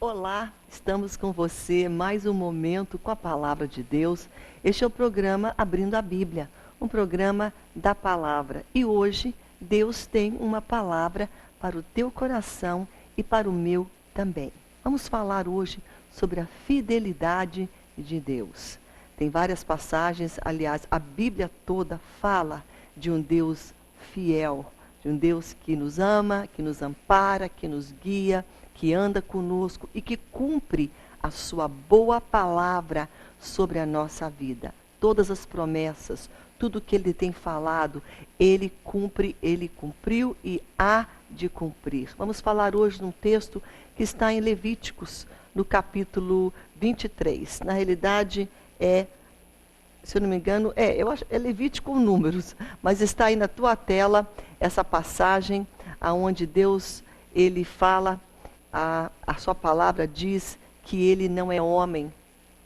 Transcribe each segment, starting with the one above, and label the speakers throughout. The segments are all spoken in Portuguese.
Speaker 1: Olá, estamos com você mais um momento com a Palavra de Deus. Este é o programa Abrindo a Bíblia, um programa da Palavra. E hoje Deus tem uma palavra para o teu coração e para o meu também. Vamos falar hoje sobre a fidelidade de Deus. Tem várias passagens, aliás, a Bíblia toda fala de um Deus fiel, de um Deus que nos ama, que nos ampara, que nos guia, que anda conosco e que cumpre a sua boa palavra sobre a nossa vida. Todas as promessas, tudo que ele tem falado, ele cumpre, ele cumpriu e há de cumprir. Vamos falar hoje num texto que está em Levíticos, no capítulo 23. Na realidade, se eu não me engano, eu acho, é Levítico com números, mas está aí na tua tela essa passagem aonde Deus, ele fala, a sua palavra diz que ele não é homem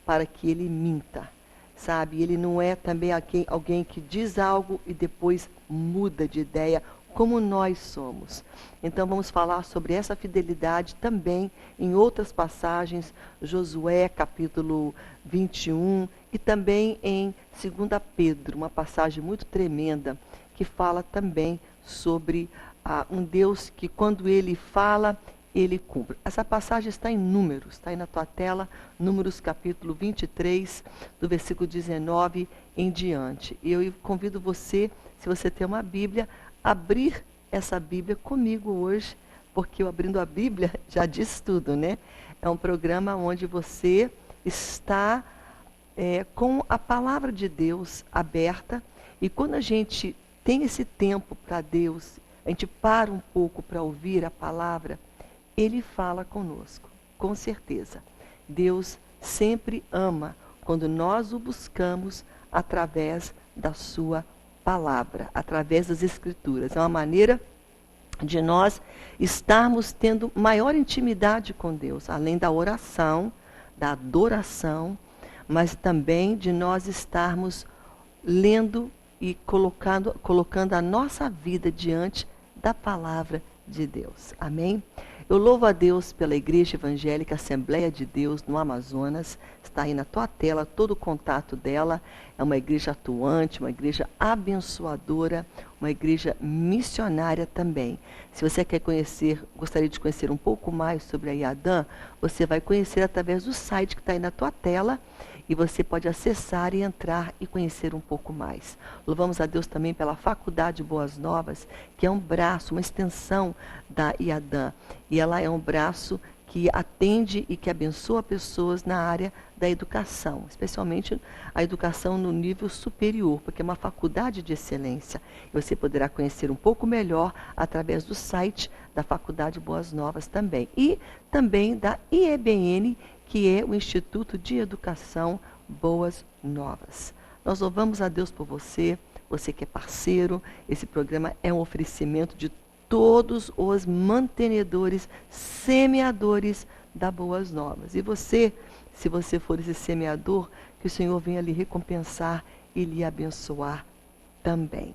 Speaker 1: para que ele minta, sabe? Ele não é também alguém que diz algo e depois muda de ideia, como nós somos. Então vamos falar sobre essa fidelidade também em outras passagens, Josué capítulo 21 e também em 2 Pedro, uma passagem muito tremenda que fala também sobre um Deus que quando ele fala, ele cumpre. Essa passagem está em Números, está aí na tua tela, Números capítulo 23, do versículo 19 em diante. E eu convido você, se você tem uma Bíblia, abrir essa Bíblia comigo hoje, porque o Abrindo a Bíblia já diz tudo, né? É um programa onde você está com a palavra de Deus aberta, e quando a gente tem esse tempo para Deus, a gente para um pouco para ouvir a palavra, ele fala conosco, com certeza. Deus sempre ama quando nós o buscamos através da sua palavra, através das Escrituras. É uma maneira de nós estarmos tendo maior intimidade com Deus, além da oração, da adoração, mas também de nós estarmos lendo e colocando a nossa vida diante da palavra de Deus. Amém? Eu louvo a Deus pela Igreja Evangélica Assembleia de Deus no Amazonas. Está aí na tua tela todo o contato dela. É uma igreja atuante, uma igreja abençoadora, uma igreja missionária também. Se você quer conhecer, gostaria de conhecer um pouco mais sobre a IADAM, você vai conhecer através do site que está aí na tua tela. E você pode acessar e entrar e conhecer um pouco mais. Louvamos a Deus também pela Faculdade Boas Novas, que é um braço, uma extensão da IADAM. E ela é um braço que atende e que abençoa pessoas na área da educação, especialmente a educação no nível superior, porque é uma faculdade de excelência. Você poderá conhecer um pouco melhor através do site da Faculdade Boas Novas também. E também da IEBN, que é o Instituto de Educação Boas Novas. Nós louvamos a Deus por você, você que é parceiro. Esse programa é um oferecimento de todos os mantenedores, semeadores da Boas Novas. E você, se você for esse semeador, que o Senhor venha lhe recompensar e lhe abençoar também.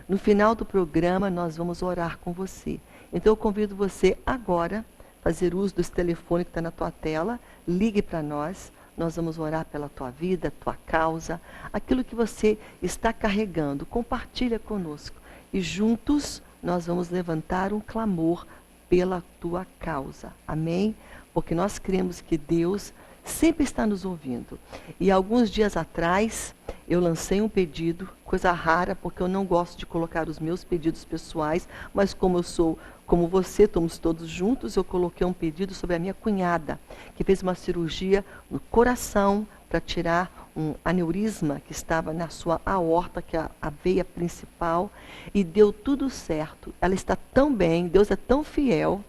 Speaker 1: No final do programa, nós vamos orar com você. Então eu convido você agora a fazer uso desse telefone que está na tua tela, ligue para nós, nós vamos orar pela tua vida, tua causa, aquilo que você está carregando, compartilha conosco. E juntos nós vamos levantar um clamor pela tua causa. Amém? Porque nós cremos que Deus sempre está nos ouvindo. E alguns dias atrás, eu lancei um pedido, coisa rara, porque eu não gosto de colocar os meus pedidos pessoais, mas como eu sou, como você, estamos todos juntos, eu coloquei um pedido sobre a minha cunhada, que fez uma cirurgia no coração para tirar um aneurisma que estava na sua aorta, que é a veia principal, e deu tudo certo. Ela está tão bem, Deus é tão fiel,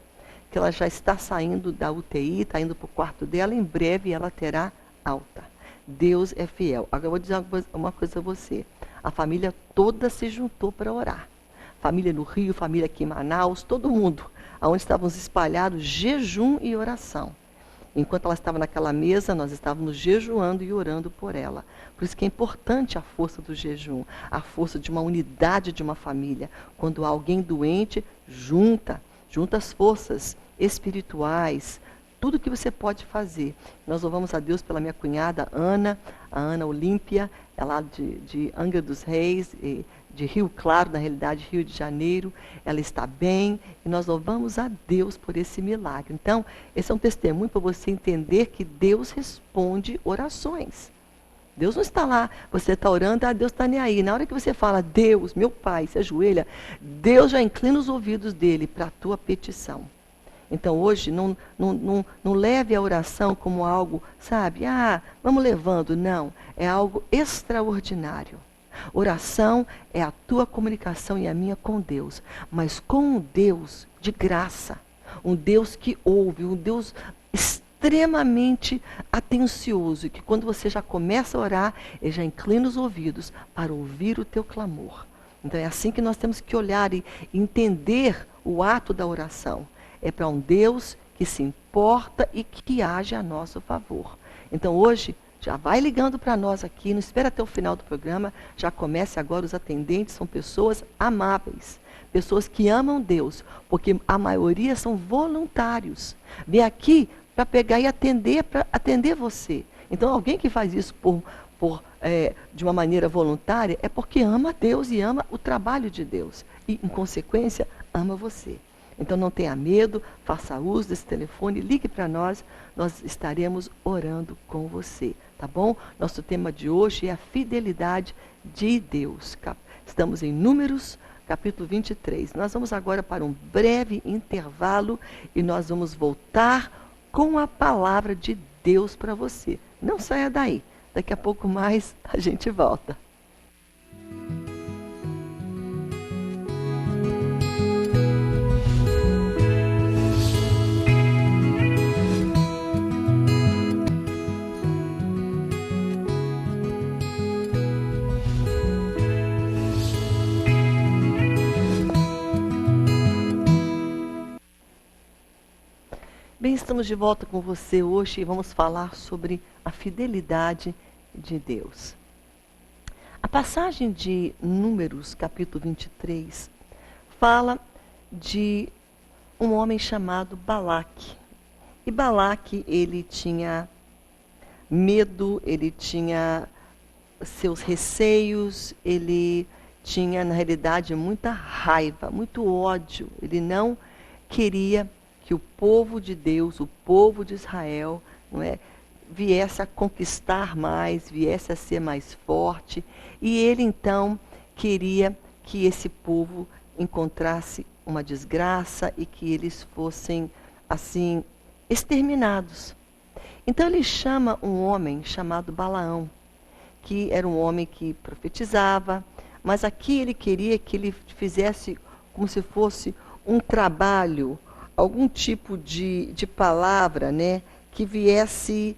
Speaker 1: que ela já está saindo da UTI, está indo para o quarto dela, em breve ela terá alta. Deus é fiel. Agora eu vou dizer uma coisa a você. A família toda se juntou para orar. Família no Rio, família aqui em Manaus, todo mundo. Onde estávamos espalhados, jejum e oração. Enquanto ela estava naquela mesa, nós estávamos jejuando e orando por ela. Por isso que é importante a força do jejum, a força de uma unidade de uma família. Quando há alguém doente, junta as forças espirituais, tudo que você pode fazer. Nós louvamos a Deus pela minha cunhada Ana, a Ana Olímpia, ela de Angra dos Reis, de Rio Claro, na realidade Rio de Janeiro. Ela está bem e nós louvamos a Deus por esse milagre. Então, esse é um testemunho para você entender que Deus responde orações. Deus não está lá, você está orando, Deus está nem aí. Na hora que você fala, Deus, meu Pai, se ajoelha, Deus já inclina os ouvidos dele para a tua petição. Então hoje não leve a oração como algo, sabe, vamos levando. Não, é algo extraordinário. Oração é a tua comunicação e a minha com Deus, mas com um Deus de graça, um Deus que ouve, um Deus extremamente atencioso, que quando você já começa a orar, ele já inclina os ouvidos para ouvir o teu clamor. Então é assim que nós temos que olhar e entender o ato da oração. É para um Deus que se importa e que age a nosso favor. Então hoje, já vai ligando para nós aqui, não espera até o final do programa, já comece agora. Os atendentes são pessoas amáveis, pessoas que amam Deus, porque a maioria são voluntários. Vem aqui para pegar e para atender você. Então alguém que faz isso de uma maneira voluntária é porque ama a Deus e ama o trabalho de Deus. E, em consequência, ama você. Então não tenha medo, faça uso desse telefone, ligue para nós estaremos orando com você, tá bom? Nosso tema de hoje é a fidelidade de Deus. Estamos em Números, capítulo 23. Nós vamos agora para um breve intervalo e nós vamos voltar com a palavra de Deus para você. Não saia daí, daqui a pouco mais a gente volta. Bem, estamos de volta com você hoje e vamos falar sobre a fidelidade de Deus. A passagem de Números, capítulo 23, fala de um homem chamado Balaque. E Balaque, ele tinha medo, ele tinha seus receios, ele tinha, na realidade, muita raiva, muito ódio. Ele não queria que o povo de Deus, o povo de Israel, viesse a conquistar mais, viesse a ser mais forte. E ele, então, queria que esse povo encontrasse uma desgraça e que eles fossem, assim, exterminados. Então ele chama um homem chamado Balaão, que era um homem que profetizava, mas aqui ele queria que ele fizesse como se fosse um trabalho, algum tipo de palavra, que viesse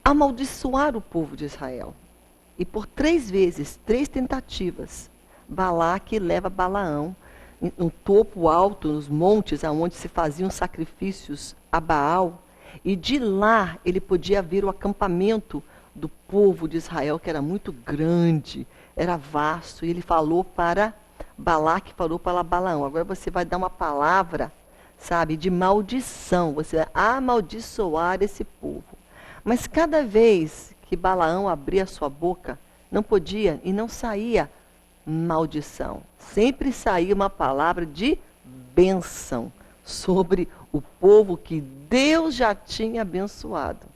Speaker 1: amaldiçoar o povo de Israel. E por 3 vezes, 3 tentativas, Balaque leva Balaão no topo alto, nos montes, onde se faziam sacrifícios a Baal, e de lá ele podia ver o acampamento do povo de Israel, que era muito grande, era vasto, e ele falou para Balaque, falou para Balaão, agora você vai dar uma palavra, sabe, de maldição, você vai amaldiçoar esse povo. Mas cada vez que Balaão abria a sua boca, não podia e não saía maldição. Sempre saía uma palavra de bênção sobre o povo que Deus já tinha abençoado,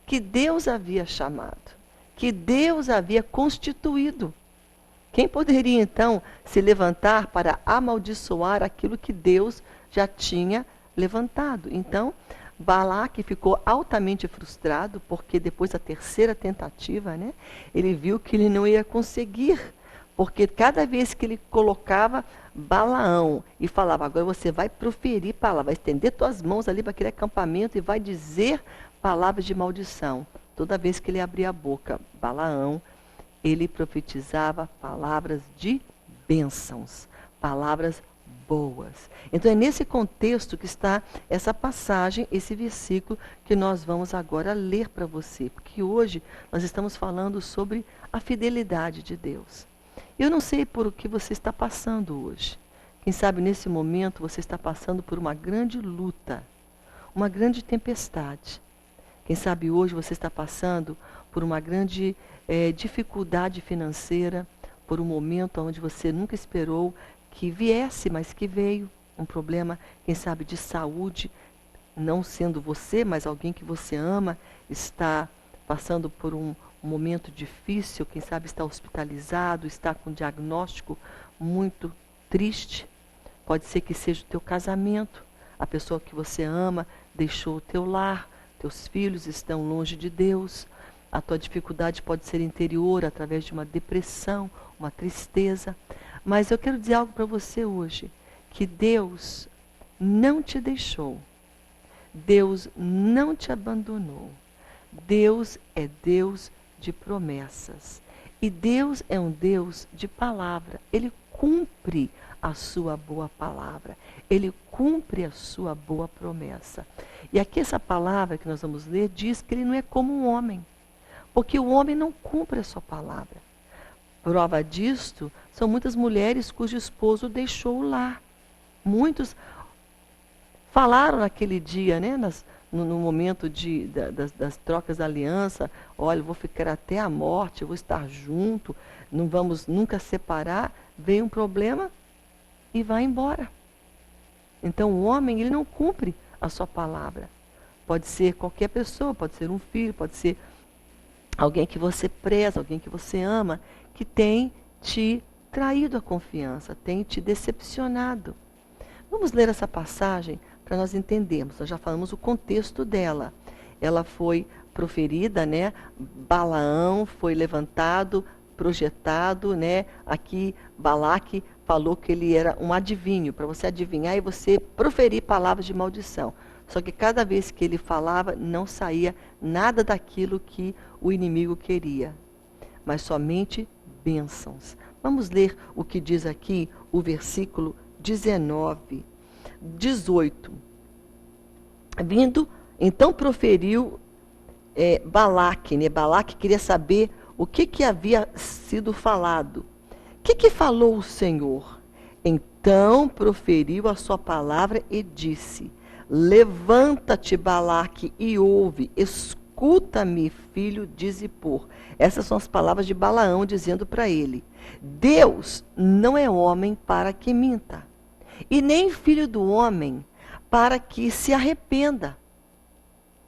Speaker 1: que Deus havia chamado, que Deus havia constituído. Quem poderia então se levantar para amaldiçoar aquilo que Deus já tinha levantado? Então, Balaque ficou altamente frustrado, porque depois da 3ª tentativa, ele viu que ele não ia conseguir, porque cada vez que ele colocava Balaão e falava, agora você vai proferir palavras, vai estender tuas mãos ali para aquele acampamento e vai dizer palavras de maldição. Toda vez que ele abria a boca, Balaão, ele profetizava palavras de bênçãos, palavras boas. Então é nesse contexto que está essa passagem, esse versículo que nós vamos agora ler para você, porque hoje nós estamos falando sobre a fidelidade de Deus. Eu não sei por o que você está passando hoje. Quem sabe nesse momento você está passando por uma grande luta, uma grande tempestade. Quem sabe hoje você está passando por uma grande dificuldade financeira, por um momento onde você nunca esperou que viesse, mas que veio. Um problema, quem sabe, de saúde, não sendo você, mas alguém que você ama, está passando por um momento difícil, quem sabe está hospitalizado, está com um diagnóstico muito triste. Pode ser que seja o teu casamento, a pessoa que você ama deixou o teu lar, teus filhos estão longe de Deus, a tua dificuldade pode ser interior, através de uma depressão, uma tristeza. Mas eu quero dizer algo para você hoje, que Deus não te deixou, Deus não te abandonou. Deus é Deus de promessas. E Deus é um Deus de palavra. Ele cumpre a sua boa palavra. Ele cumpre a sua boa promessa. E aqui essa palavra que nós vamos ler diz que ele não é como um homem. Porque o homem não cumpre a sua palavra. Prova disto são muitas mulheres cujo esposo deixou o lar. Muitos falaram naquele dia, né, no momento das trocas da aliança, olha, eu vou ficar até a morte, eu vou estar junto, não vamos nunca separar. Vem um problema e vai embora. Então o homem, ele não cumpre a sua palavra. Pode ser qualquer pessoa, pode ser um filho, pode ser alguém que você preza, alguém que você ama, que tem te traído a confiança, tem te decepcionado. Vamos ler essa passagem para nós entendermos. Nós já falamos o contexto dela. Ela foi proferida, né? Balaão foi levantado, projetado, né? Aqui Balaque falou que ele era um adivinho, para você adivinhar e você proferir palavras de maldição. Só que cada vez que ele falava, não saía nada daquilo que o inimigo queria, mas somente bênçãos. Vamos ler o que diz aqui o versículo 19, 18. Vindo, então proferiu Balaque, né? Balaque queria saber o que havia sido falado. O que falou o Senhor? Então proferiu a sua palavra e disse: levanta-te, Balaque, e ouve, escuta-me, filho de Zippor. Essas são as palavras de Balaão dizendo para ele: Deus não é homem para que minta, e nem filho do homem para que se arrependa.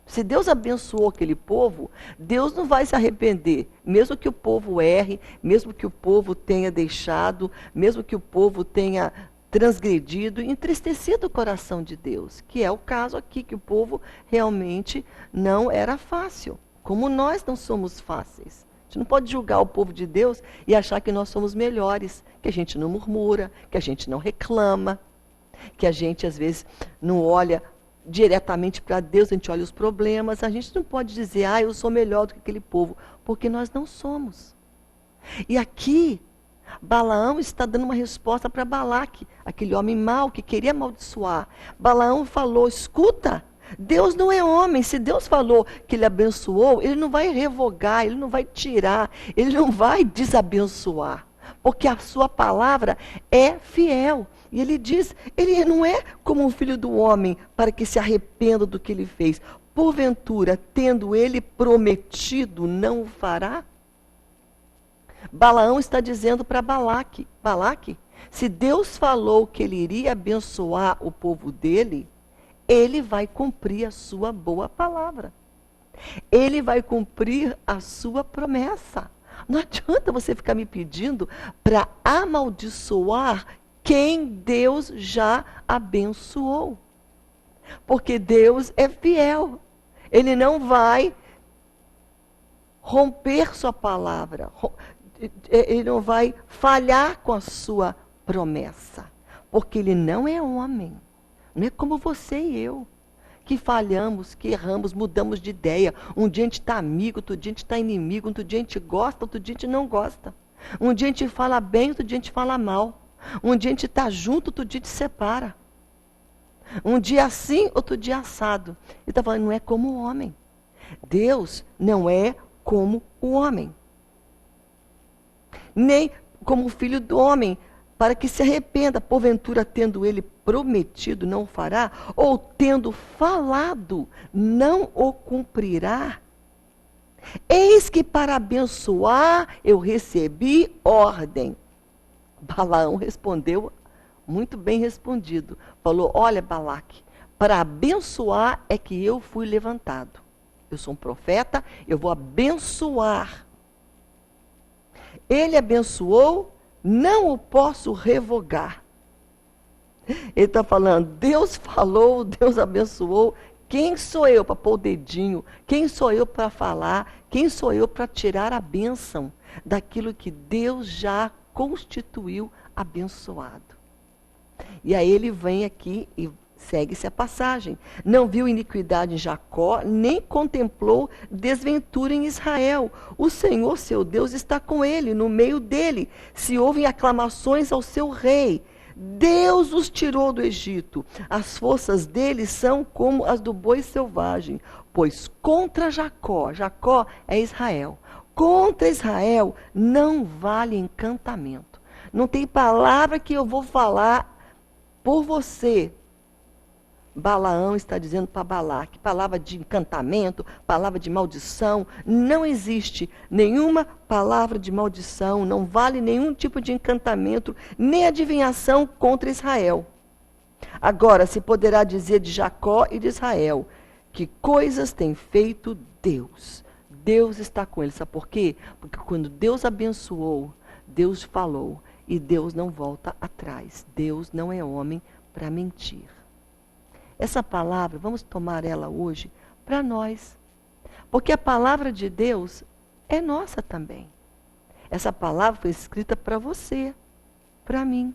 Speaker 1: Se Deus abençoou aquele povo, Deus não vai se arrepender. Mesmo que o povo erre, mesmo que o povo tenha deixado, mesmo que o povo tenha transgredido, entristecido o coração de Deus. Que é o caso aqui, que o povo realmente não era fácil. Como nós não somos fáceis. A gente não pode julgar o povo de Deus e achar que nós somos melhores. Que a gente não murmura, que a gente não reclama, que a gente às vezes não olha diretamente para Deus, a gente olha os problemas. A gente não pode dizer, eu sou melhor do que aquele povo, porque nós não somos. E aqui, Balaão está dando uma resposta para Balaque, aquele homem mau que queria amaldiçoar. Balaão falou: escuta, Deus não é homem. Se Deus falou que ele abençoou, ele não vai revogar, ele não vai tirar, ele não vai desabençoar, porque a sua palavra é fiel. E ele diz, ele não é como um filho do homem para que se arrependa do que ele fez. Porventura, tendo ele prometido, não o fará? Balaão está dizendo para Balaque: Balaque, se Deus falou que ele iria abençoar o povo dele, ele vai cumprir a sua boa palavra. Ele vai cumprir a sua promessa. Não adianta você ficar me pedindo para amaldiçoar quem Deus já abençoou. Porque Deus é fiel. Ele não vai romper sua palavra. Ele não vai falhar com a sua promessa. Porque ele não é homem. Não é como você e eu, que falhamos, que erramos, mudamos de ideia. Um dia a gente está amigo, outro dia a gente está inimigo, outro dia a gente gosta, outro dia a gente não gosta. Um dia a gente fala bem, outro dia a gente fala mal. Um dia a gente está junto, outro dia a gente separa. Um dia assim, outro dia assado. Ele está falando, não é como o homem. Deus não é como o homem. Nem como o filho do homem, para que se arrependa, porventura tendo ele prometido não o fará, ou tendo falado não o cumprirá? Eis que para abençoar eu recebi ordem. Balaão respondeu, muito bem respondido, falou, olha Balaque, para abençoar é que eu fui levantado. Eu sou um profeta, eu vou abençoar. Ele abençoou, não o posso revogar. Ele está falando, Deus falou, Deus abençoou. Quem sou eu para pôr o dedinho? Quem sou eu para falar? Quem sou eu para tirar a bênção daquilo que Deus já constituiu abençoado? E aí ele vem aqui e segue-se a passagem. Não viu iniquidade em Jacó, nem contemplou desventura em Israel. O Senhor, seu Deus, está com ele, no meio dele. Se ouvem aclamações ao seu rei. Deus os tirou do Egito. As forças dele são como as do boi selvagem. Pois contra Jacó, Jacó é Israel. Contra Israel não vale encantamento. Não tem palavra que eu vou falar por você. Balaão está dizendo para Balaque, palavra de encantamento, palavra de maldição, não existe nenhuma palavra de maldição, não vale nenhum tipo de encantamento, nem adivinhação contra Israel. Agora se poderá dizer de Jacó e de Israel, que coisas tem feito Deus. Deus está com ele, sabe por quê? Porque quando Deus abençoou, Deus falou, e Deus não volta atrás. Deus não é homem para mentir. Essa palavra, vamos tomar ela hoje para nós. Porque a palavra de Deus é nossa também. Essa palavra foi escrita para você, para mim.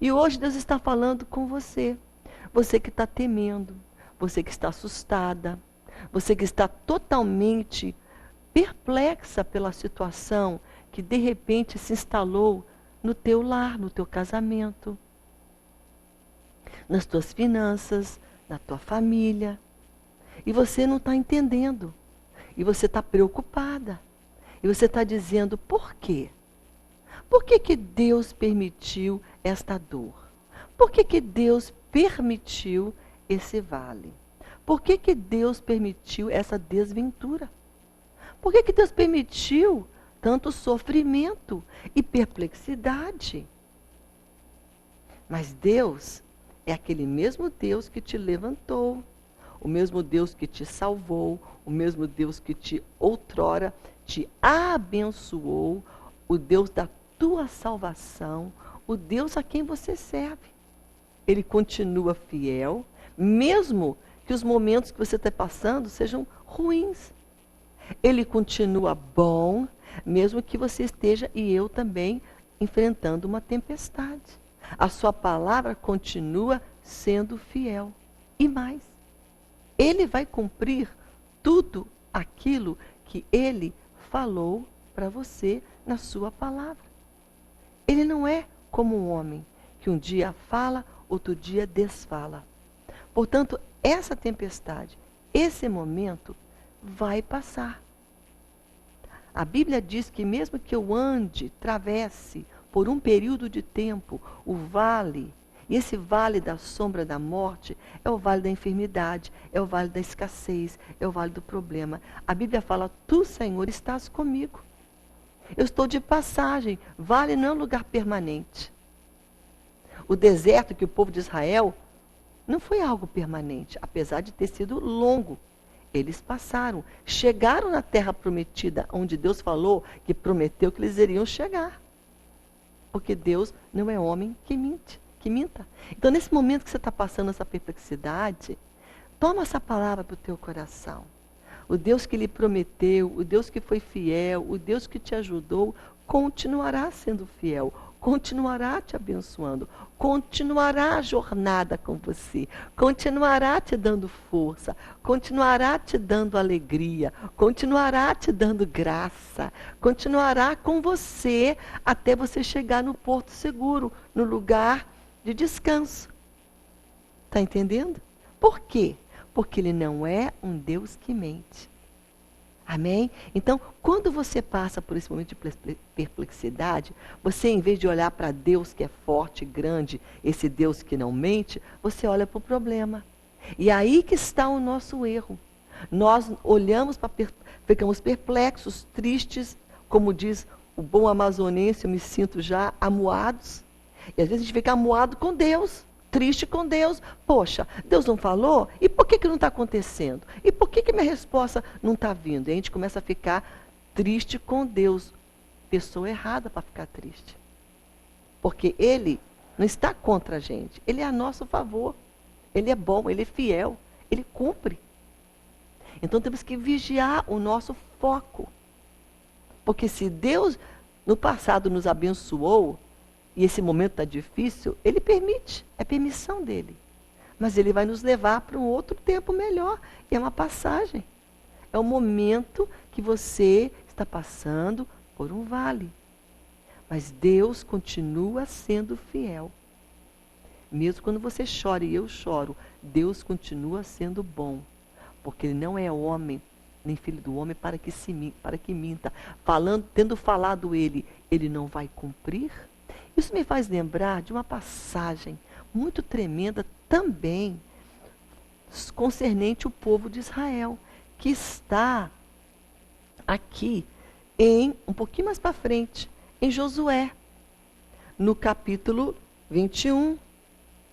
Speaker 1: E hoje Deus está falando com você. Você que está temendo, você que está assustada, você que está totalmente perplexa pela situação que de repente se instalou no teu lar, no teu casamento, nas tuas finanças, na tua família. E você não está entendendo. E você está preocupada. E você está dizendo, por quê? Por que que Deus permitiu esta dor? Por que que Deus permitiu esse vale? Por que que Deus permitiu essa desventura? Por que que Deus permitiu tanto sofrimento e perplexidade? Mas Deus é aquele mesmo Deus que te levantou, o mesmo Deus que te salvou, o mesmo Deus que te outrora te abençoou, o Deus da tua salvação, o Deus a quem você serve. Ele continua fiel, mesmo que os momentos que você está passando sejam ruins. Ele continua bom, mesmo que você esteja, e eu também, enfrentando uma tempestade. A sua palavra continua sendo fiel. E mais, ele vai cumprir tudo aquilo que ele falou para você na sua palavra. Ele não é como um homem que um dia fala, outro dia desfala. Portanto, essa tempestade, esse momento, vai passar. A Bíblia diz que mesmo que eu ande, travesse por um período de tempo o vale, e esse vale da sombra da morte é o vale da enfermidade, é o vale da escassez, é o vale do problema. A Bíblia fala, tu, Senhor, estás comigo. Eu estou de passagem, vale não é um lugar permanente. O deserto que o povo de Israel não foi algo permanente, apesar de ter sido longo. Eles passaram, chegaram na terra prometida, onde Deus falou que prometeu que eles iriam chegar. Porque Deus não é homem que minta. Então, nesse momento que você está passando essa perplexidade, toma essa palavra para o teu coração. O Deus que lhe prometeu, o Deus que foi fiel, o Deus que te ajudou, continuará sendo fiel, continuará te abençoando, continuará a jornada com você, continuará te dando força, continuará te dando alegria, continuará te dando graça, continuará com você até você chegar no porto seguro, no lugar de descanso. Está entendendo? Por quê? Porque ele não é um Deus que mente. Amém? Então, quando você passa por esse momento de perplexidade, você, em vez de olhar para Deus que é forte, grande, esse Deus que não mente, você olha para o problema. E aí que está o nosso erro. Nós olhamos ficamos perplexos, tristes, como diz o bom amazonense, eu me sinto já amuados. E às vezes a gente fica amuado com Deus, triste com Deus. Poxa, Deus não falou? E por que não está acontecendo? E por que minha resposta não está vindo? E a gente começa a ficar triste com Deus. Pessoa errada para ficar triste. Porque Ele não está contra a gente. Ele é a nosso favor. Ele é bom, Ele é fiel. Ele cumpre. Então temos que vigiar o nosso foco. Porque se Deus no passado nos abençoou, e esse momento está difícil, Ele permite, é permissão dEle. Mas Ele vai nos levar para um outro tempo melhor. E é uma passagem. É o momento que você está passando por um vale. Mas Deus continua sendo fiel. Mesmo quando você chora e eu choro, Deus continua sendo bom. Porque Ele não é homem, nem filho do homem para que minta. Tendo falado Ele não vai cumprir? Isso me faz lembrar de uma passagem muito tremenda também, concernente o povo de Israel, que está aqui, um pouquinho mais para frente, em Josué, no capítulo 21.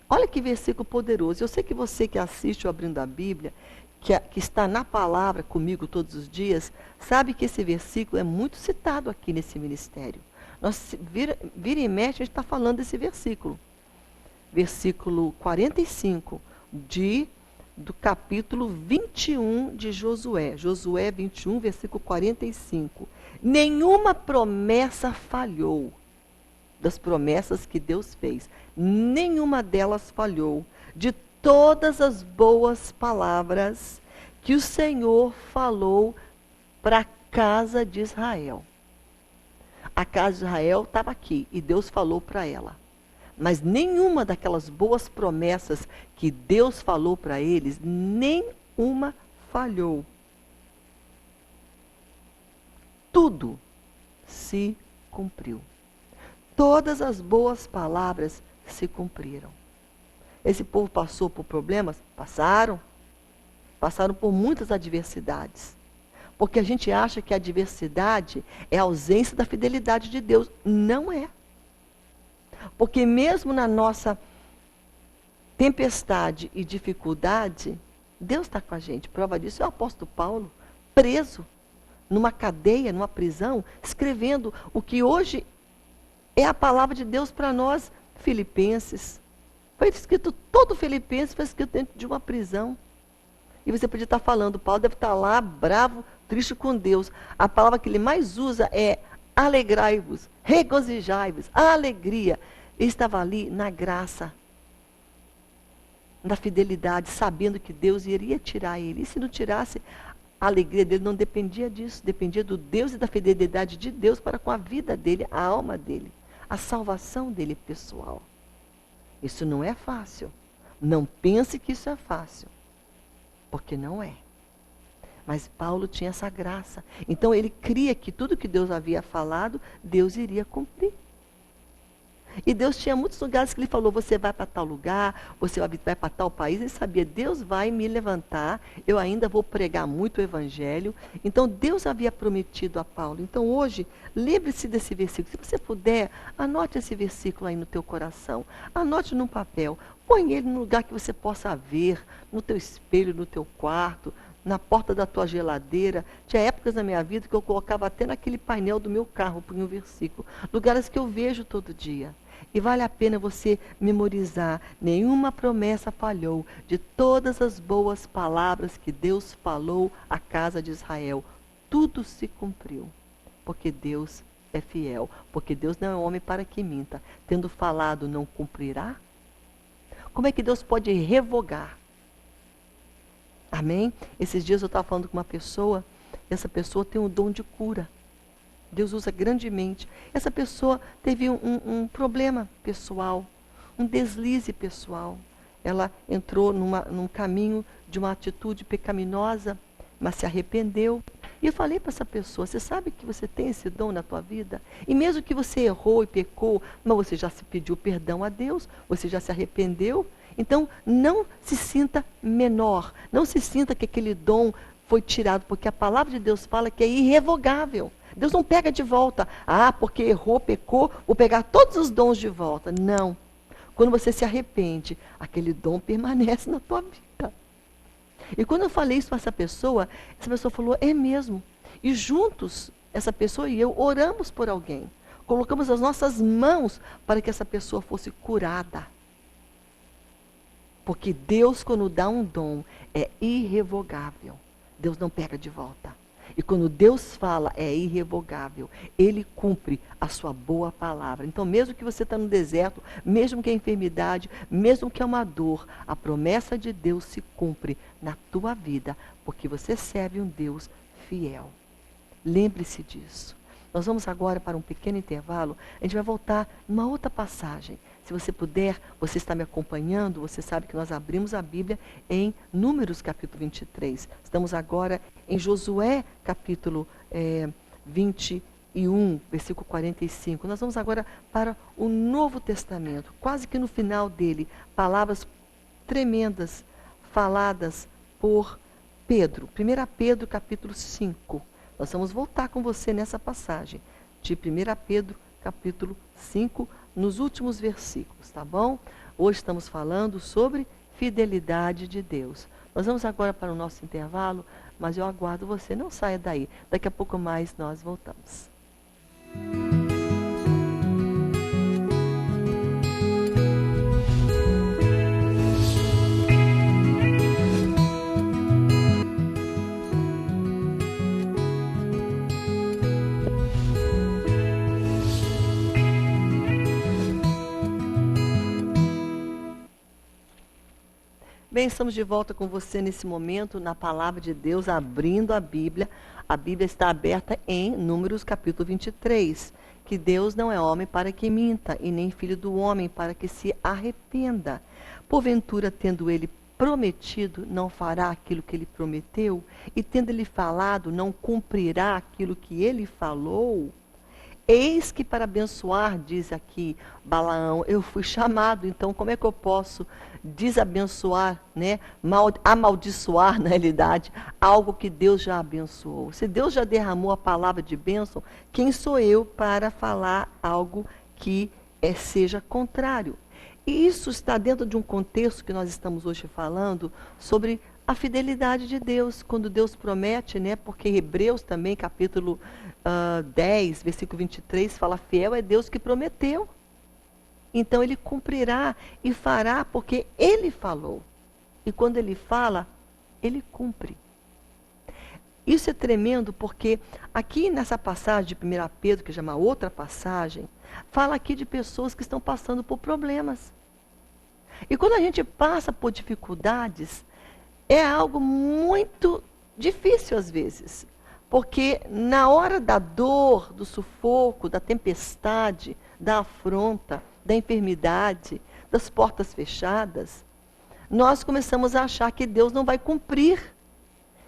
Speaker 1: Olha que versículo poderoso. Eu sei que você que assiste o Abrindo a Bíblia, que está na palavra comigo todos os dias, sabe que esse versículo é muito citado aqui nesse ministério. Nós, vira e mexe, a gente está falando desse versículo. Versículo 45 do capítulo 21 de Josué. Josué 21, versículo 45. Nenhuma promessa falhou das promessas que Deus fez. Nenhuma delas falhou. De todas as boas palavras que o Senhor falou para a casa de Israel. A casa de Israel estava aqui e Deus falou para ela. Mas nenhuma daquelas boas promessas que Deus falou para eles, nenhuma falhou. Tudo se cumpriu. Todas as boas palavras se cumpriram. Esse povo passou por problemas? Passaram. Passaram por muitas adversidades. Porque a gente acha que a adversidade é a ausência da fidelidade de Deus. Não é. Porque mesmo na nossa tempestade e dificuldade, Deus está com a gente. Prova disso é o apóstolo Paulo, preso numa cadeia, numa prisão, escrevendo o que hoje é a palavra de Deus para nós, Filipenses. Foi escrito, todo Filipenses foi escrito dentro de uma prisão. E você podia estar falando, Paulo deve estar lá, bravo, triste com Deus. A palavra que ele mais usa é alegrai-vos, regozijai-vos, a alegria. Ele estava ali na graça, na fidelidade, sabendo que Deus iria tirar ele. E se não tirasse, a alegria dele não dependia disso, dependia do Deus e da fidelidade de Deus para com a vida dele, a alma dele, a salvação dele pessoal. Isso não é fácil. Não pense que isso é fácil, porque não é. Mas Paulo tinha essa graça. Então ele cria que tudo que Deus havia falado, Deus iria cumprir. E Deus tinha muitos lugares que ele falou, você vai para tal lugar, você vai para tal país. Ele sabia, Deus vai me levantar, eu ainda vou pregar muito o evangelho. Então Deus havia prometido a Paulo. Então hoje, lembre-se desse versículo. Se você puder, anote esse versículo aí no teu coração. Anote num papel. Põe ele num lugar que você possa ver, no teu espelho, no teu quarto, na porta da tua geladeira. Tinha épocas na minha vida que eu colocava até naquele painel do meu carro, punha um versículo. Lugares que eu vejo todo dia. E vale a pena você memorizar. Nenhuma promessa falhou de todas as boas palavras que Deus falou à casa de Israel. Tudo se cumpriu. Porque Deus é fiel. Porque Deus não é homem para que minta. Tendo falado, não cumprirá? Como é que Deus pode revogar? Amém? Esses dias eu estava falando com uma pessoa, e essa pessoa tem um dom de cura. Deus usa grandemente. Essa pessoa teve um problema pessoal, um deslize pessoal. Ela entrou num caminho de uma atitude pecaminosa, mas se arrependeu E eu falei para essa pessoa, você sabe que você tem esse dom na tua vida? E mesmo que você errou e pecou, mas você já se pediu perdão a Deus, você já se arrependeu. Então, não se sinta menor, não se sinta que aquele dom foi tirado, porque a palavra de Deus fala que é irrevogável. Deus não pega de volta. Ah, porque errou, pecou, vou pegar todos os dons de volta. Não. Quando você se arrepende, aquele dom permanece na tua vida. E quando eu falei isso para essa pessoa falou, é mesmo. E juntos, essa pessoa e eu oramos por alguém. Colocamos as nossas mãos para que essa pessoa fosse curada. Porque Deus, quando dá um dom, é irrevogável. Deus não pega de volta. E quando Deus fala, é irrevogável. Ele cumpre a sua boa palavra. Então, mesmo que você está no deserto, mesmo que é enfermidade, mesmo que é uma dor, a promessa de Deus se cumpre na tua vida, porque você serve um Deus fiel. Lembre-se disso. Nós vamos agora para um pequeno intervalo. A gente vai voltar numa outra passagem. Se você puder, você está me acompanhando, você sabe que nós abrimos a Bíblia em Números capítulo 23. Estamos agora em Josué capítulo 21, versículo 45. Nós vamos agora para o Novo Testamento, quase que no final dele, palavras tremendas faladas por Pedro. 1 Pedro capítulo 5. Nós vamos voltar com você nessa passagem de 1 Pedro capítulo 5, nos últimos versículos, tá bom? Hoje estamos falando sobre fidelidade de Deus. Nós vamos agora para o nosso intervalo, mas eu aguardo você, não saia daí. Daqui a pouco mais nós voltamos. Bem, estamos de volta com você nesse momento, na palavra de Deus, abrindo a Bíblia. A Bíblia está aberta em Números capítulo 23, que Deus não é homem para que minta, e nem filho do homem para que se arrependa. Porventura, tendo ele prometido, não fará aquilo que ele prometeu, e tendo ele falado, não cumprirá aquilo que ele falou. Eis que para abençoar, diz aqui Balaão, eu fui chamado, então como é que eu posso desabençoar, né? Amaldiçoar, na realidade, algo que Deus já abençoou? Se Deus já derramou a palavra de bênção, quem sou eu para falar algo que seja contrário? E isso está dentro de um contexto que nós estamos hoje falando sobre a fidelidade de Deus, quando Deus promete, né? Porque Hebreus também, capítulo 10, versículo 23, fala, fiel é Deus que prometeu. Então ele cumprirá e fará, porque ele falou. E quando ele fala, ele cumpre. Isso é tremendo, porque aqui nessa passagem de 1 Pedro, que já é uma outra passagem, fala aqui de pessoas que estão passando por problemas. E quando a gente passa por dificuldades, é algo muito difícil às vezes, porque na hora da dor, do sufoco, da tempestade, da afronta, da enfermidade, das portas fechadas, nós começamos a achar que Deus não vai cumprir,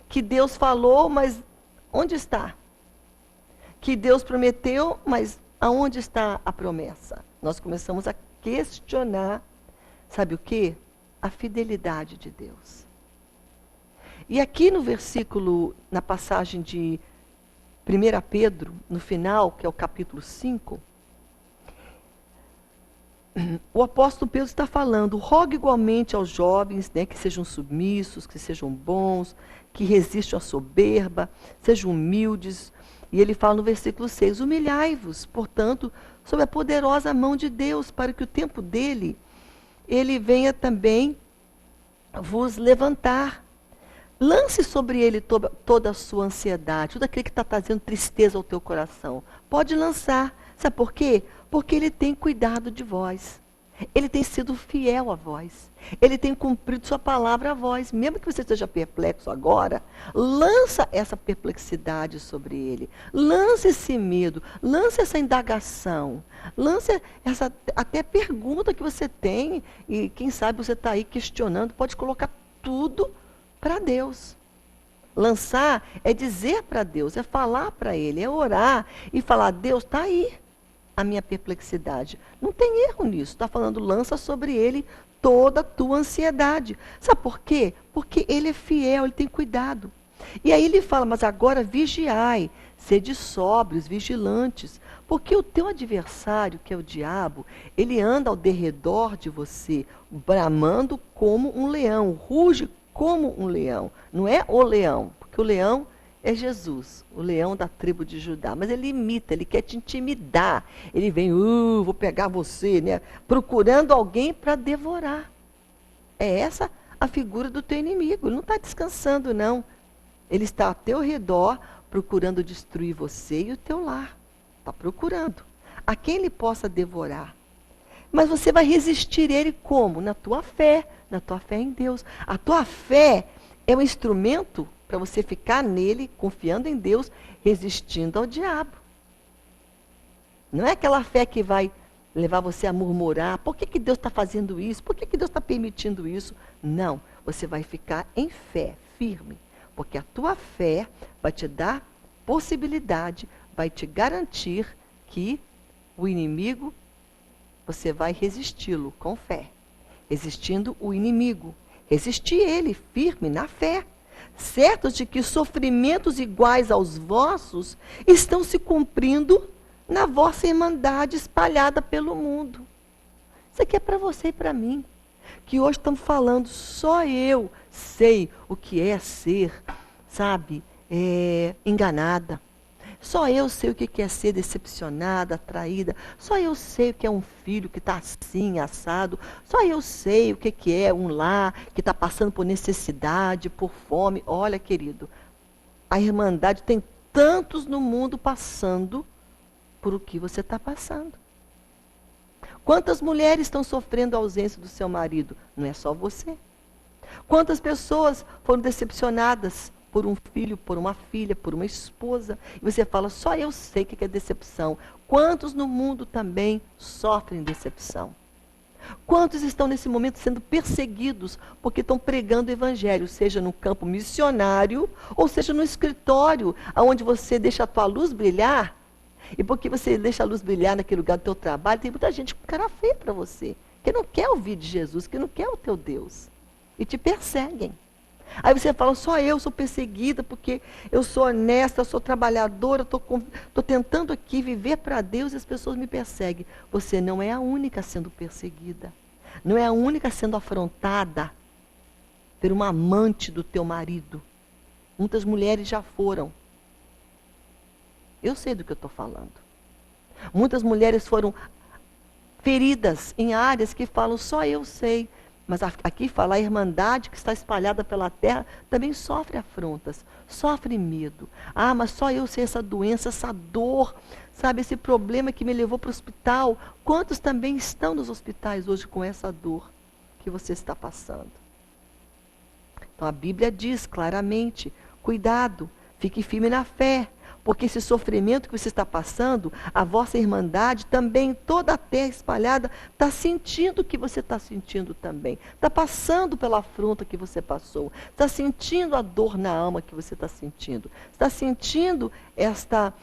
Speaker 1: que Deus falou, mas onde está? Que Deus prometeu, mas aonde está a promessa? Nós começamos a questionar, sabe o quê? A fidelidade de Deus. E aqui no versículo, na passagem de 1 Pedro, no final, que é o capítulo 5, o apóstolo Pedro está falando, rogue igualmente aos jovens, né, que sejam submissos, que sejam bons, que resistam à soberba, sejam humildes. E ele fala no versículo 6, humilhai-vos, portanto, sob a poderosa mão de Deus, para que o tempo dele, ele venha também vos levantar. Lance sobre ele toda a sua ansiedade, tudo aquilo que está trazendo tristeza ao teu coração. Pode lançar. Sabe por quê? Porque ele tem cuidado de vós. Ele tem sido fiel a vós. Ele tem cumprido sua palavra a vós. Mesmo que você esteja perplexo agora, lança essa perplexidade sobre ele. Lance esse medo. Lance essa indagação. Lance essa até pergunta que você tem. E quem sabe você está aí questionando. Pode colocar tudo para Deus. Lançar é dizer para Deus, é falar para Ele, é orar e falar, Deus, está aí a minha perplexidade. Não tem erro nisso. Está falando, lança sobre Ele toda a tua ansiedade. Sabe por quê? Porque Ele é fiel, Ele tem cuidado. E aí ele fala, mas agora vigiai, sede sóbrios, vigilantes, porque o teu adversário, que é o diabo, ele anda ao derredor de você, bramando como um leão, ruge como um leão. Não é o leão, porque o leão é Jesus, o leão da tribo de Judá. Mas ele imita, ele quer te intimidar. Ele vem, vou pegar você, né? Procurando alguém para devorar. É essa a figura do teu inimigo. Ele não está descansando, não. Ele está ao teu redor, procurando destruir você e o teu lar. Está procurando. A quem ele possa devorar. Mas você vai resistir ele como? Na tua fé em Deus. A tua fé é um instrumento para você ficar nele, confiando em Deus, resistindo ao diabo. Não é aquela fé que vai levar você a murmurar, por que Deus está fazendo isso? Por que Deus está permitindo isso? Não, você vai ficar em fé, firme. Porque a tua fé vai te dar possibilidade, vai te garantir que o inimigo, você vai resisti-lo com fé. Resistindo o inimigo. Resistir ele, firme, na fé. Certos de que sofrimentos iguais aos vossos estão se cumprindo na vossa irmandade espalhada pelo mundo. Isso aqui é para você e para mim. Que hoje estamos falando, só eu sei o que é ser, sabe, enganada. Só eu sei o que é ser decepcionada, traída. Só eu sei o que é um filho que está assim, assado. Só eu sei o que é um lar que está passando por necessidade, por fome. Olha, querido, a irmandade tem tantos no mundo passando por o que você está passando. Quantas mulheres estão sofrendo a ausência do seu marido? Não é só você. Quantas pessoas foram decepcionadas por um filho, por uma filha, por uma esposa? E você fala, só eu sei o que é decepção. Quantos no mundo também sofrem decepção? Quantos estão nesse momento sendo perseguidos porque estão pregando o evangelho, seja no campo missionário, ou seja no escritório, onde você deixa a tua luz brilhar? E porque você deixa a luz brilhar naquele lugar do teu trabalho, tem muita gente com cara feia para você, que não quer ouvir de Jesus, que não quer o teu Deus. E te perseguem. Aí você fala, só eu sou perseguida porque eu sou honesta, eu sou trabalhadora, estou tentando aqui viver para Deus e as pessoas me perseguem. Você não é a única sendo perseguida. Não é a única sendo afrontada por uma amante do teu marido. Muitas mulheres já foram. Eu sei do que eu estou falando. Muitas mulheres foram feridas em áreas que falam, só eu sei. Mas aqui fala, a irmandade que está espalhada pela terra também sofre afrontas, sofre medo. Ah, mas só eu sei essa doença, essa dor, sabe, esse problema que me levou para o hospital. Quantos também estão nos hospitais hoje com essa dor que você está passando? Então a Bíblia diz claramente, cuidado, fique firme na fé. Porque esse sofrimento que você está passando, a vossa irmandade também, toda a terra espalhada, está sentindo o que você está sentindo também. Está passando pela afronta que você passou. Está sentindo a dor na alma que você está sentindo. Está sentindo esta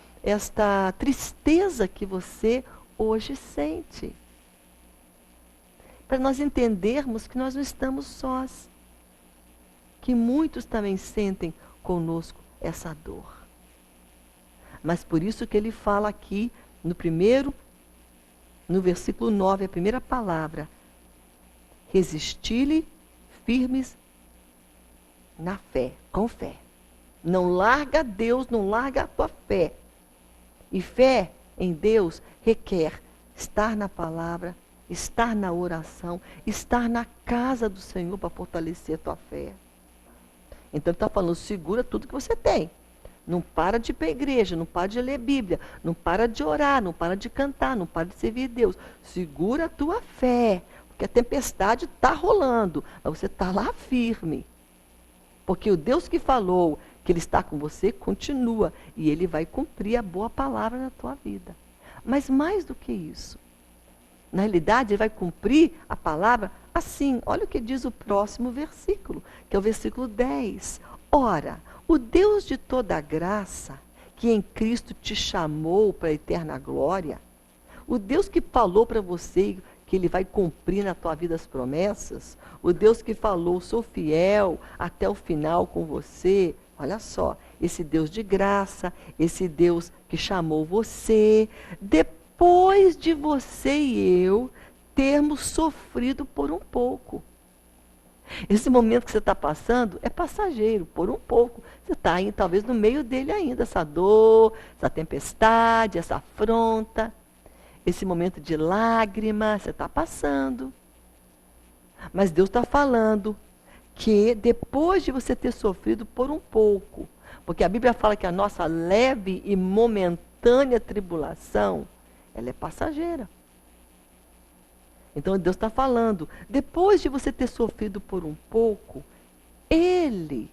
Speaker 1: tristeza que você hoje sente. Para nós entendermos que nós não estamos sós. Que muitos também sentem conosco essa dor. Mas por isso que ele fala aqui, no versículo 9, a primeira palavra, resisti-lhe firmes na fé, com fé. Não larga Deus, não larga a tua fé. E fé em Deus requer estar na palavra, estar na oração, estar na casa do Senhor para fortalecer a tua fé. Então ele está falando, segura tudo que você tem. Não para de ir para a igreja, não para de ler Bíblia, não para de orar, não para de cantar, não para de servir a Deus. Segura a tua fé, porque a tempestade está rolando, mas você está lá firme. Porque o Deus que falou que Ele está com você, continua, e Ele vai cumprir a boa palavra na tua vida. Mas mais do que isso, na realidade Ele vai cumprir a palavra assim. Olha o que diz o próximo versículo, que é o versículo 10. Ora, O Deus de toda graça, que em Cristo te chamou para a eterna glória, o Deus que falou para você que Ele vai cumprir na tua vida as promessas, o Deus que falou, sou fiel até o final com você, olha só, esse Deus de graça, esse Deus que chamou você, depois de você e eu termos sofrido por um pouco. Esse momento que você está passando é passageiro, por um pouco. Você está aí, talvez, no meio dele ainda, essa dor, essa tempestade, essa afronta, esse momento de lágrima, você está passando. Mas Deus está falando que depois de você ter sofrido por um pouco, porque a Bíblia fala que a nossa leve e momentânea tribulação, ela é passageira. Então Deus está falando, depois de você ter sofrido por um pouco, Ele,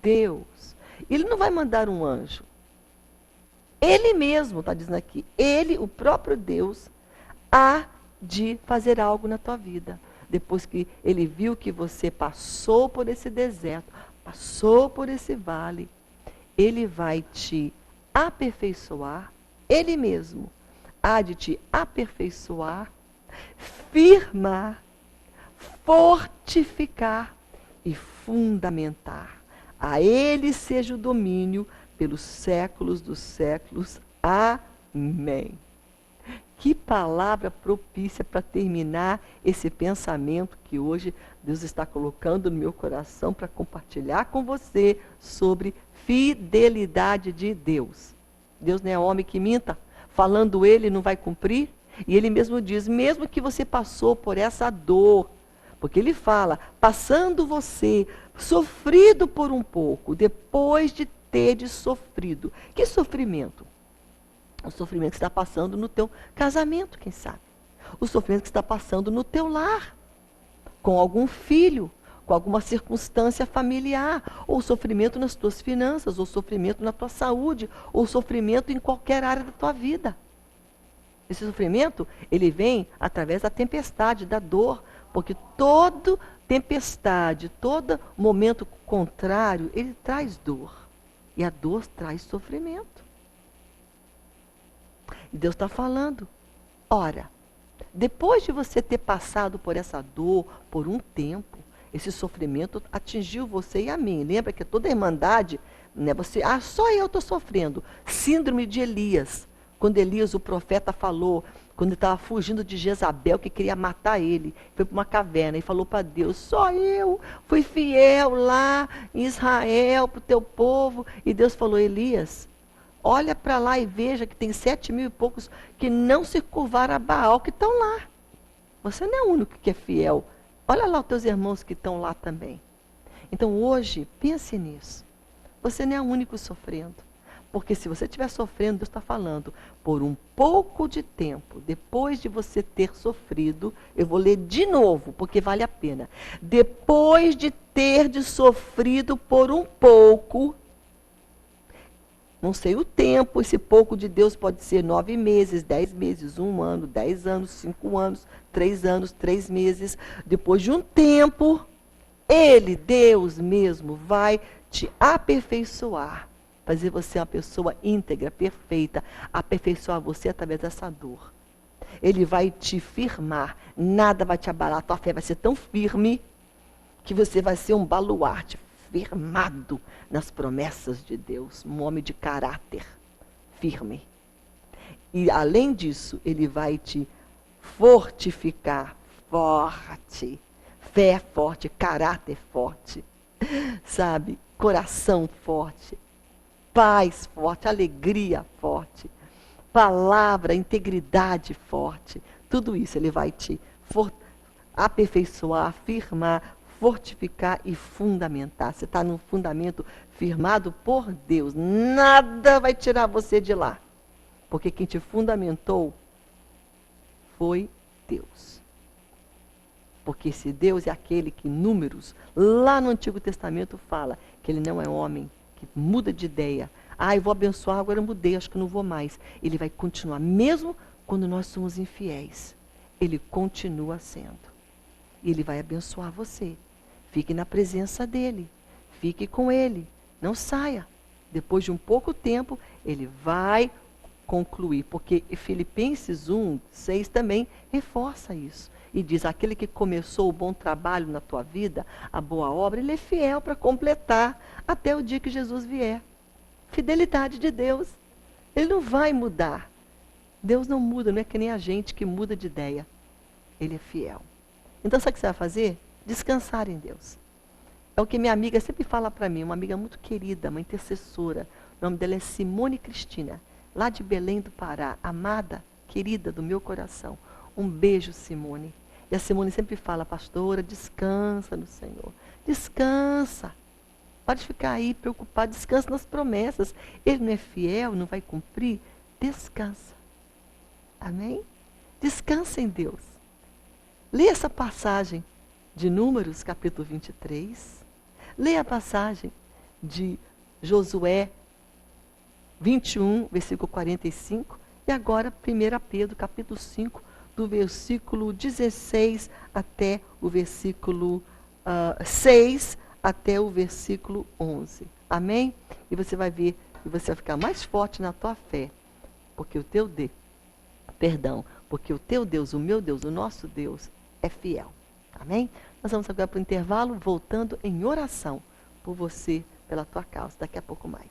Speaker 1: Deus, Ele não vai mandar um anjo. Ele mesmo está dizendo aqui, Ele, o próprio Deus, há de fazer algo na tua vida. Depois que Ele viu que você passou por esse deserto, passou por esse vale, Ele vai te aperfeiçoar, Ele mesmo há de te aperfeiçoar, firmar, fortificar e fundamentar. A Ele seja o domínio pelos séculos dos séculos. Amém. Que palavra propícia para terminar esse pensamento que hoje Deus está colocando no meu coração para compartilhar com você sobre fidelidade de Deus. Deus não é homem que minta, falando Ele não vai cumprir. E Ele mesmo diz, mesmo que você passou por essa dor, porque Ele fala, passando você, sofrido por um pouco, depois de ter sofrido. Que sofrimento? O sofrimento que está passando no teu casamento, quem sabe? O sofrimento que está passando no teu lar, com algum filho, com alguma circunstância familiar, ou sofrimento nas tuas finanças, ou sofrimento na tua saúde, ou sofrimento em qualquer área da tua vida. Esse sofrimento, ele vem através da tempestade, da dor, porque toda tempestade, todo momento contrário, ele traz dor. E a dor traz sofrimento. E Deus está falando, ora, depois de você ter passado por essa dor por um tempo, esse sofrimento atingiu você e a mim. Lembra que toda a irmandade, né, só eu estou sofrendo. Síndrome de Elias. Quando Elias, o profeta, falou, quando ele estava fugindo de Jezabel, que queria matar ele, foi para uma caverna e falou para Deus, só eu fui fiel lá em Israel, para o teu povo. E Deus falou, Elias, olha para lá e veja que tem 7.000 e poucos que não se curvaram a Baal, que estão lá. Você não é o único que é fiel. Olha lá os teus irmãos que estão lá também. Então hoje, pense nisso. Você não é o único sofrendo. Porque se você estiver sofrendo, Deus está falando, por um pouco de tempo, depois de você ter sofrido, eu vou ler de novo, porque vale a pena. Depois de ter sofrido por um pouco, não sei o tempo, esse pouco de Deus pode ser 9 meses, 10 meses, 1 ano, 10 anos, 5 anos, 3 meses. Depois de um tempo, Ele, Deus mesmo, vai te aperfeiçoar. Fazer você uma pessoa íntegra, perfeita, aperfeiçoar você através dessa dor. Ele vai te firmar, nada vai te abalar, a tua fé vai ser tão firme que você vai ser um baluarte, firmado nas promessas de Deus, um homem de caráter firme. E além disso, Ele vai te fortificar, forte, fé forte, caráter forte, sabe, coração forte, paz forte, alegria forte, palavra, integridade forte. Tudo isso Ele vai te aperfeiçoar, afirmar, fortificar e fundamentar. Você está num fundamento firmado por Deus. Nada vai tirar você de lá. Porque quem te fundamentou foi Deus. Porque esse Deus é aquele que, Números, lá no Antigo Testamento, fala que Ele não é homem, que muda de ideia. Eu vou abençoar, agora eu mudei, acho que não vou mais. Ele vai continuar, mesmo quando nós somos infiéis. Ele continua sendo. E Ele vai abençoar você. Fique na presença dEle. Fique com Ele. Não saia. Depois de um pouco tempo, ele vai concluir, porque Filipenses 1:6 também reforça isso. E diz, aquele que começou o bom trabalho na tua vida, a boa obra, ele é fiel para completar até o dia que Jesus vier. Fidelidade de Deus. Ele não vai mudar. Deus não muda, não é que nem a gente que muda de ideia. Ele é fiel. Então, sabe o que você vai fazer? Descansar em Deus. É o que minha amiga sempre fala para mim, uma amiga muito querida, uma intercessora. O nome dela é Simone Cristina, lá de Belém do Pará, amada, querida do meu coração. Um beijo, Simone. E a Simone sempre fala, pastora, descansa no Senhor. Descansa. Pode ficar aí preocupado, descansa nas promessas. Ele não é fiel, não vai cumprir. Descansa. Amém? Descansa em Deus. Lê essa passagem de Números, capítulo 23. Lê a passagem de Josué 21, versículo 45. E agora, 1 Pedro, capítulo 5, do versículo 16 até o versículo 6, até o versículo 11. Amém? E você vai ver que você vai ficar mais forte na tua fé. Porque o teu Deus, o meu Deus, o nosso Deus é fiel. Amém? Nós vamos agora para o intervalo, voltando em oração por você, pela tua causa. Daqui a pouco mais.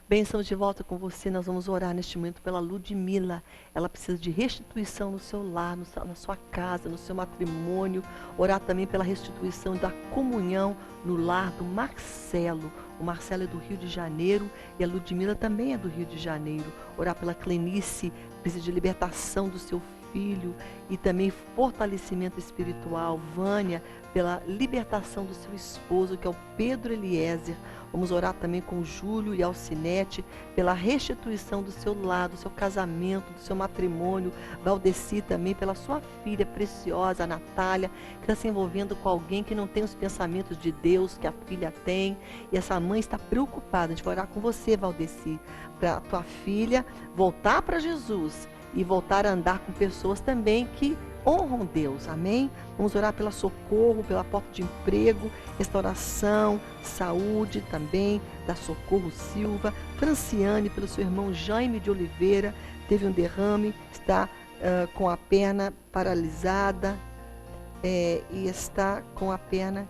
Speaker 1: Bem, estamos de volta com você. Nós vamos orar neste momento pela Ludmila. Ela precisa de restituição no seu lar, na sua casa, no seu matrimônio. Orar também pela restituição da comunhão no lar do Marcelo. O Marcelo é do Rio de Janeiro e a Ludmila também é do Rio de Janeiro. Orar pela Clenice, precisa de libertação do seu filho e também fortalecimento espiritual. Vânia, pela libertação do seu esposo, que é o Pedro Eliezer. Vamos orar também com o Júlio e Alcinete, pela restituição do seu lar, do seu casamento, do seu matrimônio. Valdeci também pela sua filha preciosa, a Natália, que está se envolvendo com alguém que não tem os pensamentos de Deus que a filha tem. E essa mãe está preocupada. A gente vai orar com você, Valdeci, para a tua filha voltar para Jesus e voltar a andar com pessoas também que honram Deus, amém? Vamos orar pela Socorro, pela porta de emprego, restauração, saúde também, da Socorro Silva. Franciane, pelo seu irmão Jaime de Oliveira, teve um derrame, está com a perna paralisada e está com a perna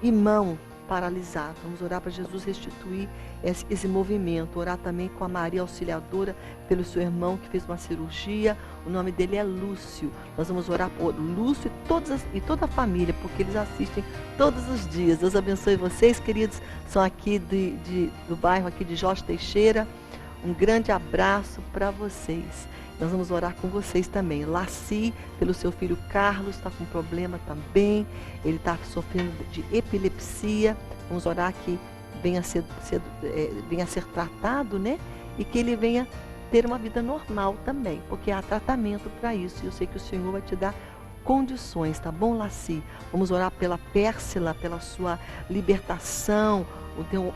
Speaker 1: e mão paralisada. Vamos orar para Jesus restituir esse movimento. Orar também com a Maria Auxiliadora, pelo seu irmão que fez uma cirurgia. O nome dele é Lúcio. Nós vamos orar por Lúcio e toda a família, porque eles assistem todos os dias. Deus abençoe vocês, queridos. São aqui do bairro aqui de Jorge Teixeira. Um grande abraço para vocês. Nós vamos orar com vocês também. Laci, pelo seu filho Carlos, está com problema também. Ele está sofrendo de epilepsia. Vamos orar que venha a ser tratado, né? E que ele venha ter uma vida normal também, porque há tratamento para isso. E eu sei que o Senhor vai te dar condições, tá bom, Laci? Vamos orar pela Pérsila, pela sua libertação.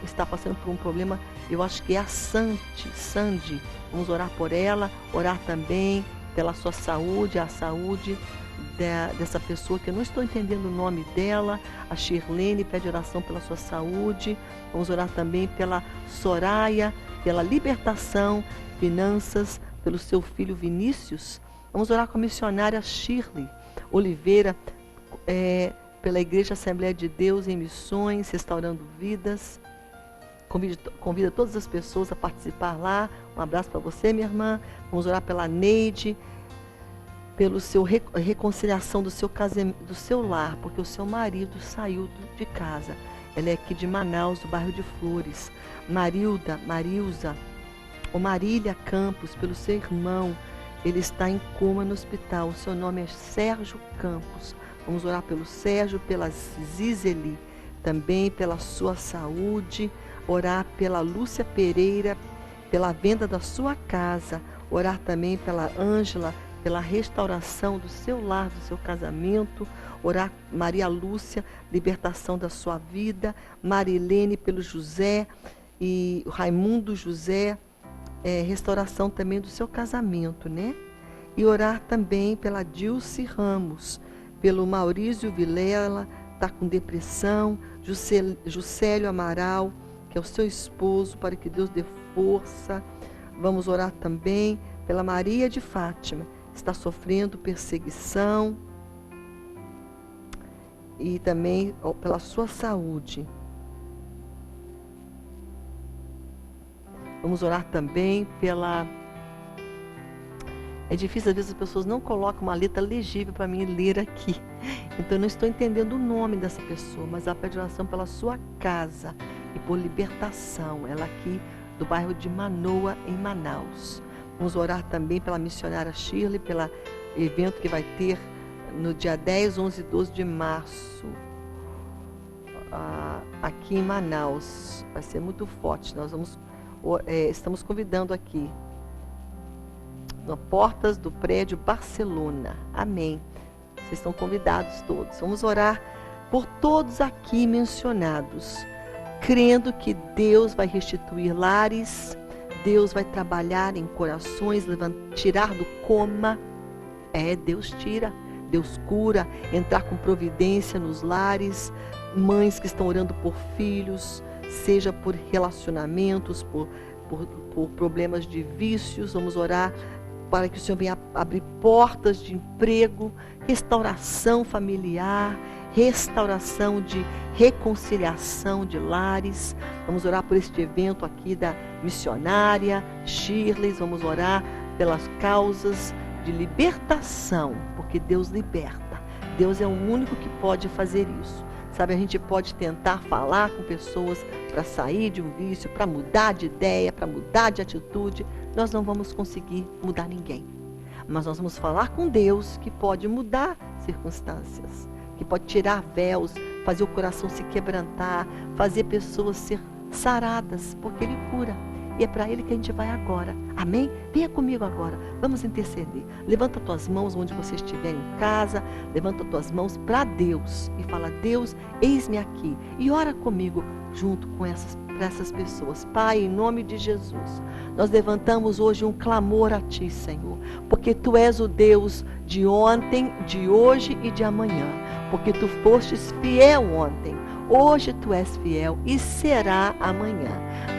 Speaker 1: Está passando por um problema, eu acho que é a Sandy. Vamos orar por ela, orar também pela sua saúde, a saúde dessa pessoa que eu não estou entendendo o nome dela. A Shirlene pede oração pela sua saúde. Vamos orar também pela Soraya, pela libertação, finanças, pelo seu filho Vinícius. Vamos orar com a missionária Shirley Oliveira, pela Igreja Assembleia de Deus em Missões, Restaurando Vidas. Convida todas as pessoas a participar lá. Um abraço para você, minha irmã. Vamos orar pela Neide, pelo seu reconciliação do seu lar, porque o seu marido saiu de casa. Ela é aqui de Manaus, do bairro de Flores. Marilza, ou Marília Campos, pelo seu irmão. Ele está em coma no hospital. O seu nome é Sérgio Campos. Vamos orar pelo Sérgio, pela Zizeli, também pela sua saúde. Orar pela Lúcia Pereira, pela venda da sua casa. Orar também pela Ângela, pela restauração do seu lar, do seu casamento. Orar Maria Lúcia, libertação da sua vida. Marilene pelo José e Raimundo José, restauração também do seu casamento, né? E orar também pela Dilce Ramos, pelo Maurício Vilela, está com depressão. Juscelio Amaral, que é o seu esposo, para que Deus dê força. Vamos orar também pela Maria de Fátima, está sofrendo perseguição, e também pela sua saúde. Vamos orar também pela... É difícil, às vezes as pessoas não colocam uma letra legível para mim ler aqui. Então eu não estou entendendo o nome dessa pessoa, mas ela pede oração pela sua casa e por libertação. Ela aqui do bairro de Manoa, em Manaus. Vamos orar também pela missionária Shirley, pelo evento que vai ter no dia 10, 11 e 12 de março, aqui em Manaus. Vai ser muito forte. Nós estamos convidando aqui, nas portas do prédio Barcelona. Amém. Vocês estão convidados todos. Vamos orar por todos aqui mencionados, crendo que Deus vai restituir lares, Deus vai trabalhar em corações, tirar do coma. Deus tira, Deus cura, entrar com providência nos lares, mães que estão orando por filhos, seja por relacionamentos, por problemas de vícios. Vamos orar para que o Senhor venha abrir portas de emprego, restauração familiar, restauração de reconciliação de lares. Vamos orar por este evento aqui da missionária Shirley. Vamos orar pelas causas de libertação, porque Deus liberta. Deus é o único que pode fazer isso. Sabe, a gente pode tentar falar com pessoas para sair de um vício, para mudar de ideia, para mudar de atitude. Nós não vamos conseguir mudar ninguém. Mas nós vamos falar com Deus, que pode mudar circunstâncias, que pode tirar véus, fazer o coração se quebrantar, fazer pessoas ser saradas, porque Ele cura. E é para Ele que a gente vai agora. Amém? Venha comigo agora. Vamos interceder. Levanta tuas mãos onde você estiver em casa. Levanta tuas mãos para Deus. E fala: Deus, eis-me aqui. E ora comigo junto com essas pessoas. Pai, em nome de Jesus, nós levantamos hoje um clamor a Ti, Senhor. Porque Tu és o Deus de ontem, de hoje e de amanhã. Porque Tu fostes fiel ontem. Hoje Tu és fiel e será amanhã.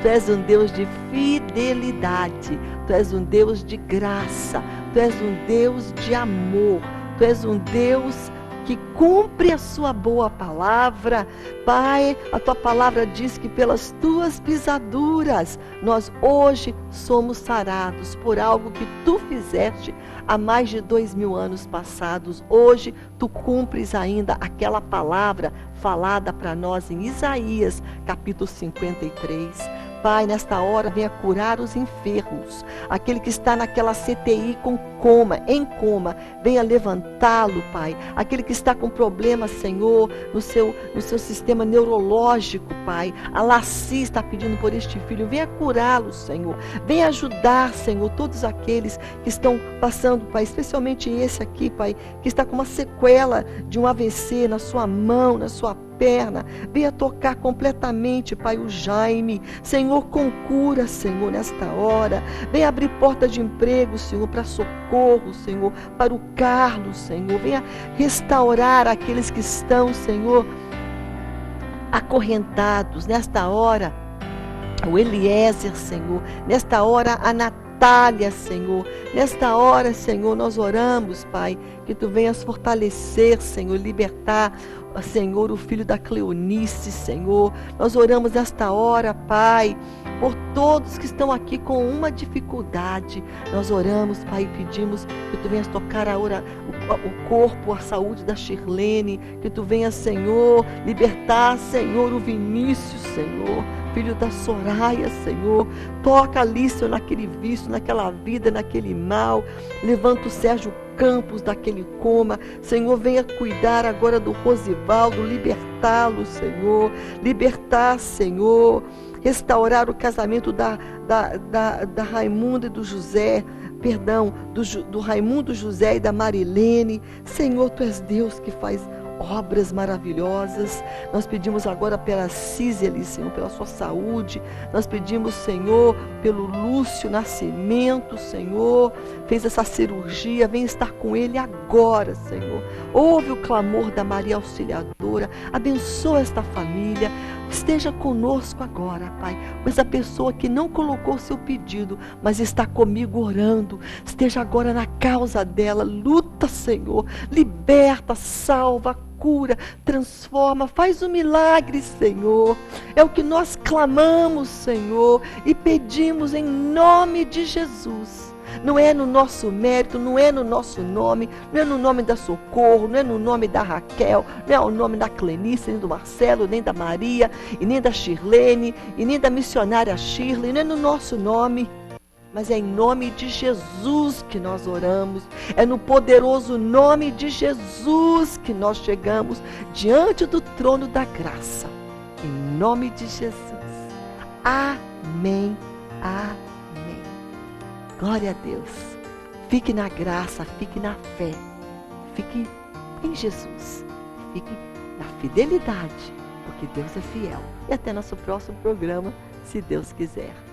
Speaker 1: Tu és um Deus de fidelidade. Tu és um Deus de graça. Tu és um Deus de amor. Tu és um Deus que cumpre a sua boa palavra. Pai, a Tua palavra diz que pelas Tuas pisaduras nós hoje somos sarados por algo que Tu fizeste há mais de 2000 anos passados. Hoje Tu cumpres ainda aquela palavra falada para nós em Isaías, capítulo 53. Pai, nesta hora, venha curar os enfermos. Aquele que está naquela CTI em coma, venha levantá-lo, Pai. Aquele que está com problema, Senhor, no seu sistema neurológico, Pai. A Laci está pedindo por este filho. Venha curá-lo, Senhor. Venha ajudar, Senhor, todos aqueles que estão passando, Pai, especialmente esse aqui, Pai, que está com uma sequela de um AVC na sua mão, na sua perna. Venha tocar completamente, Pai, o Jaime. Senhor, com cura, Senhor, nesta hora. Venha abrir porta de emprego, Senhor, para socorro, Senhor, para o Carlos, Senhor. Venha restaurar aqueles que estão, Senhor, acorrentados. Nesta hora, o Eliezer, Senhor. Nesta hora, a Natália, Senhor. Nesta hora, Senhor, nós oramos, Pai, que Tu venhas fortalecer, Senhor, libertar, Senhor, o filho da Cleonice, Senhor. Nós oramos nesta hora, Pai, por todos que estão aqui com uma dificuldade. Nós oramos, Pai, e pedimos que Tu venhas tocar o corpo, a saúde da Shirlene, que Tu venhas, Senhor, libertar, Senhor, o Vinícius, Senhor, filho da Soraya, Senhor. Toca ali, Senhor, naquele vício, naquela vida, naquele mal. Levanta o Sérgio Campos daquele coma. Senhor, venha cuidar agora do Rosivaldo, libertá-lo, Senhor. Libertar, Senhor. Restaurar o casamento da Raimunda e do José. do Raimundo José e da Marilene. Senhor, Tu és Deus que faz obras maravilhosas. Nós pedimos agora pela Cíceli, Senhor, pela sua saúde. Nós pedimos, Senhor, pelo Lúcio Nascimento, Senhor, fez essa cirurgia, vem estar com ele agora, Senhor. Ouve o clamor da Maria Auxiliadora, abençoa esta família. Esteja conosco agora, Pai, com essa pessoa que não colocou seu pedido, mas está comigo orando. Esteja agora na causa dela, luta, Senhor, liberta, salva, cura, transforma, faz um milagre, Senhor. É o que nós clamamos, Senhor, e pedimos em nome de Jesus. Não é no nosso mérito, não é no nosso nome, não é no nome da Socorro, não é no nome da Raquel, não é o nome da Clenice, nem do Marcelo, nem da Maria, e nem da Shirlene, e nem da missionária Shirley, não é no nosso nome, mas é em nome de Jesus que nós oramos, é no poderoso nome de Jesus que nós chegamos diante do trono da graça, em nome de Jesus. Amém, amém. Glória a Deus. Fique na graça, fique na fé, fique em Jesus, fique na fidelidade, porque Deus é fiel. E até nosso próximo programa, se Deus quiser.